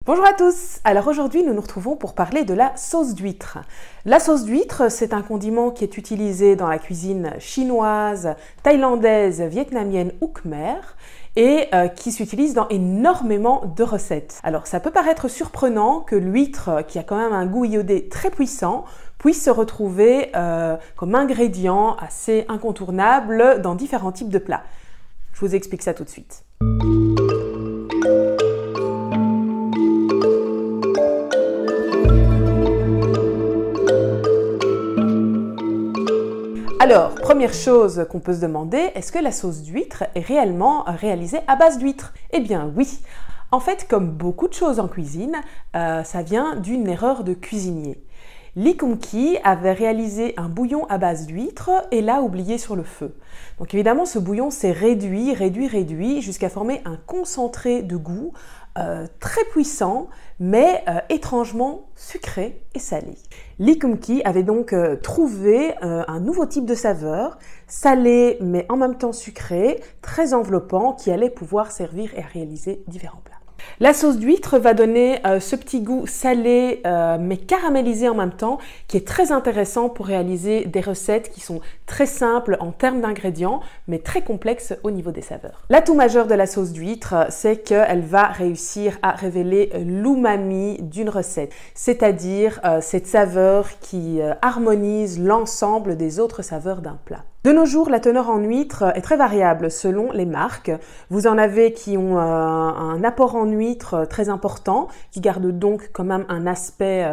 Bonjour à tous. Alors aujourd'hui, nous nous retrouvons pour parler de la sauce d'huître. La sauce d'huître, c'est un condiment qui est utilisé dans la cuisine chinoise, thaïlandaise, vietnamienne ou khmer et qui s'utilise dans énormément de recettes. Alors ça peut paraître surprenant que l'huître, qui a quand même un goût iodé très puissant, puisse se retrouver comme ingrédient assez incontournable dans différents types de plats. Je vous explique ça tout de suite. Alors, première chose qu'on peut se demander, est-ce que la sauce d'huître est réellement réalisée à base d'huître? Eh bien oui. En fait, comme beaucoup de choses en cuisine, ça vient d'une erreur de cuisinier. Lee Kum-kee avait réalisé un bouillon à base d'huître et l'a oublié sur le feu. Donc évidemment, ce bouillon s'est réduit jusqu'à former un concentré de goût très puissant, mais étrangement sucré et salé. Lee Kum-kee avait donc trouvé un nouveau type de saveur, salé mais en même temps sucré, très enveloppant, qui allait pouvoir servir et réaliser différents plats. La sauce d'huître va donner ce petit goût salé mais caramélisé en même temps qui est très intéressant pour réaliser des recettes qui sont très simples en termes d'ingrédients mais très complexes au niveau des saveurs. L'atout majeur de la sauce d'huître, c'est qu'elle va réussir à révéler l'umami d'une recette, c'est-à-dire cette saveur qui harmonise l'ensemble des autres saveurs d'un plat. De nos jours, la teneur en huître est très variable selon les marques. Vous en avez qui ont un apport en huître très important, qui garde donc quand même un aspect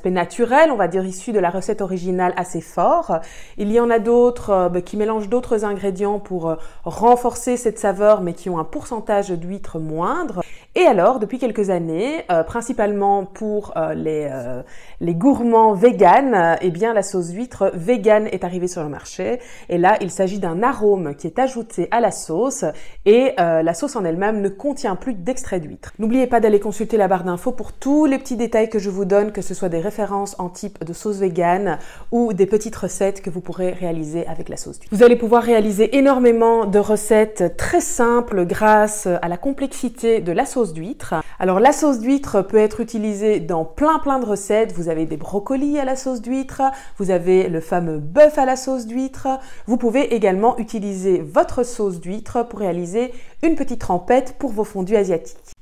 naturel, on va dire issu de la recette originale assez fort. Il y en a d'autres qui mélangent d'autres ingrédients pour renforcer cette saveur, mais qui ont un pourcentage d'huître moindre. Et alors, depuis quelques années, principalement pour les gourmands véganes, eh bien la sauce d'huître végane est arrivée sur le marché. Et là, il s'agit d'un arôme qui est ajouté à la sauce et la sauce en elle-même ne contient plus d'extrait d'huître. N'oubliez pas d'aller consulter la barre d'infos pour tous les petits détails que je vous donne, que ce soit des références en type de sauce végane ou des petites recettes que vous pourrez réaliser avec la sauce d'huître. Vous allez pouvoir réaliser énormément de recettes très simples grâce à la complexité de la sauce d'huître. Alors la sauce d'huître peut être utilisée dans plein de recettes. Vous avez des brocolis à la sauce d'huître, vous avez le fameux bœuf à la sauce d'huître. Vous pouvez également utiliser votre sauce d'huître pour réaliser une petite trempette pour vos fondus asiatiques.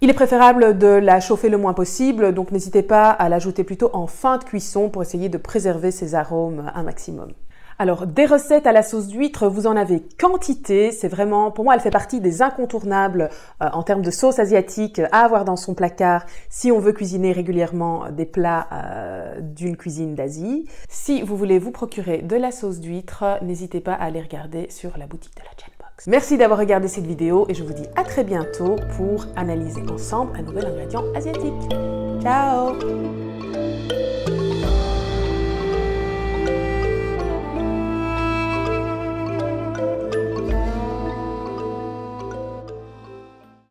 Il est préférable de la chauffer le moins possible, donc n'hésitez pas à l'ajouter plutôt en fin de cuisson pour essayer de préserver ses arômes un maximum. Alors, des recettes à la sauce d'huître, vous en avez quantité. C'est vraiment, pour moi, elle fait partie des incontournables en termes de sauce asiatique à avoir dans son placard si on veut cuisiner régulièrement des plats d'une cuisine d'Asie. Si vous voulez vous procurer de la sauce d'huître, n'hésitez pas à aller regarder sur la boutique de la Genbox. Merci d'avoir regardé cette vidéo et je vous dis à très bientôt pour analyser ensemble un nouvel ingrédient asiatique. Ciao!